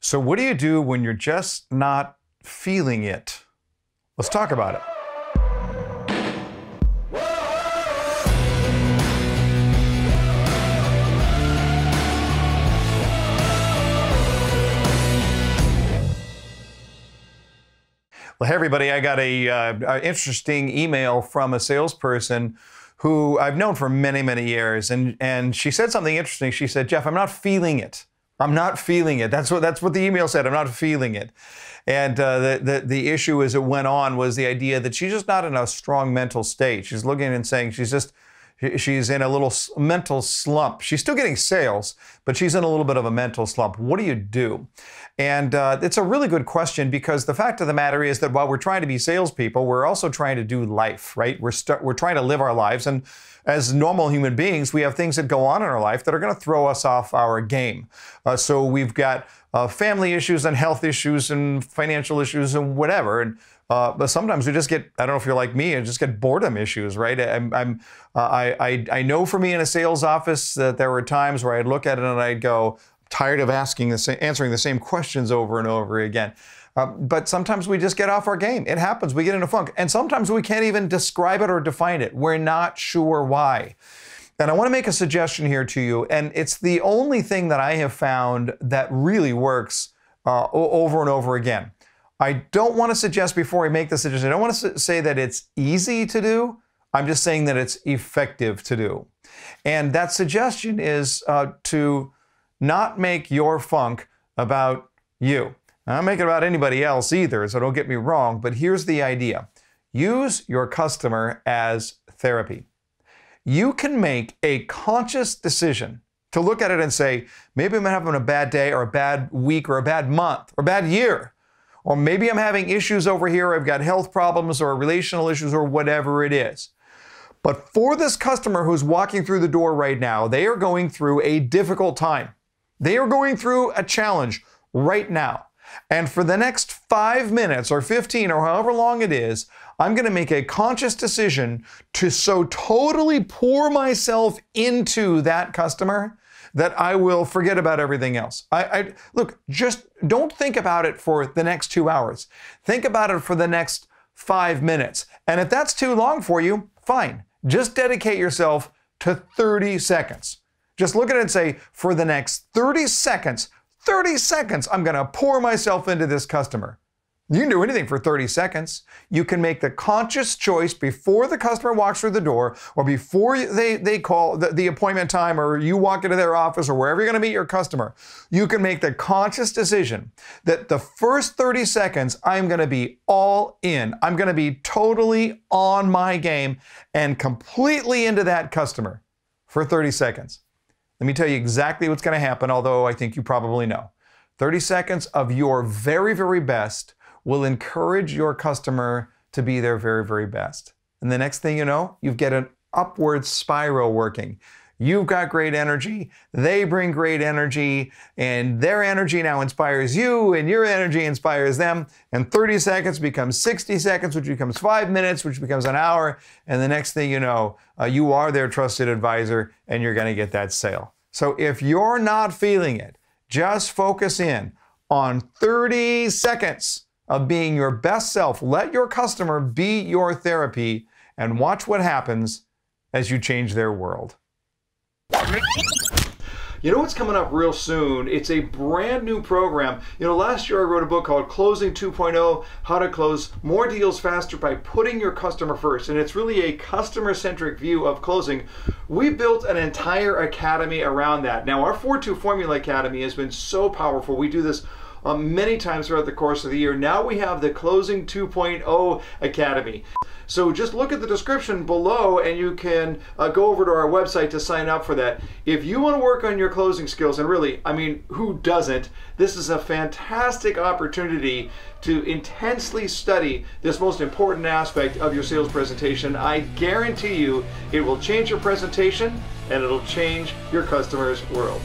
So what do you do when you're just not feeling it? Let's talk about it. Well, hey everybody, I got a interesting email from a salesperson who I've known for many, many years. And she said something interesting. She said, Jeff, I'm not feeling it. I'm not feeling it. That's what the email said. I'm not feeling it. And the issue as it went on was the idea that she's just not in a strong mental state. She's looking and saying she's in a little mental slump. She's still getting sales, but she's in a little bit of a mental slump. What do you do? And it's a really good question, because the fact of the matter is that while we're trying to be salespeople, we're also trying to do life, right? We're trying to live our lives. And as normal human beings, we have things that go on in our life that are going to throw us off our game. So we've got family issues and health issues and financial issues and whatever. And but sometimes we just get, I don't know if you're like me, I just get boredom issues, right? I know for me in a sales office that there were times where I'd look at it and I'd go, tired of answering the same questions over and over again. But sometimes we just get off our game. It happens. We get in a funk. And sometimes we can't even describe it or define it. We're not sure why. And I want to make a suggestion here to you. And it's the only thing that I have found that really works over and over again. I don't want to suggest before I make the suggestion, I don't want to say that it's easy to do. I'm just saying that it's effective to do. And that suggestion is to not make your funk about you. Not make it about anybody else either, so don't get me wrong, but here's the idea. Use your customer as therapy. You can make a conscious decision to look at it and say, maybe I'm having a bad day or a bad week or a bad month or a bad year. Or maybe I'm having issues over here, I've got health problems or relational issues or whatever it is. But for this customer who's walking through the door right now, they are going through a difficult time. They are going through a challenge right now. And for the next 5 minutes or 15 or however long it is, I'm going to make a conscious decision to so totally pour myself into that customer that I will forget about everything else. Look, just don't think about it for the next 2 hours. Think about it for the next 5 minutes. And if that's too long for you, fine. Just dedicate yourself to 30 seconds. Just look at it and say, for the next 30 seconds, I'm going to pour myself into this customer. You can do anything for 30 seconds. You can make the conscious choice before the customer walks through the door or before they call the appointment time or you walk into their office or wherever you're going to meet your customer. You can make the conscious decision that the first 30 seconds, I'm going to be all in. I'm going to be totally on my game and completely into that customer for 30 seconds. Let me tell you exactly what's going to happen, although I think you probably know. 30 seconds of your very, very best will encourage your customer to be their very, very best. And the next thing you know, you get an upward spiral working. You've got great energy, they bring great energy, and their energy now inspires you, and your energy inspires them, and 30 seconds becomes 60 seconds, which becomes 5 minutes, which becomes an hour, and the next thing you know, you are their trusted advisor, and you're gonna get that sale. So if you're not feeling it, just focus in on 30 seconds of being your best self. Let your customer be your therapy, and watch what happens as you change their world. You know what's coming up real soon? It's a brand new program. Last year I wrote a book called Closing 2.0, How to Close More Deals Faster by Putting Your Customer First. And it's really a customer-centric view of closing. We built an entire academy around that. Now, our 4-2 Formula Academy has been so powerful. We do this many times throughout the course of the year. Now we have the Closing 2.0 Academy. So just look at the description below and you can go over to our website to sign up for that. If you want to work on your closing skills, and really, I mean, who doesn't? This is a fantastic opportunity to intensely study this most important aspect of your sales presentation. I guarantee you it will change your presentation and it'll change your customers' world.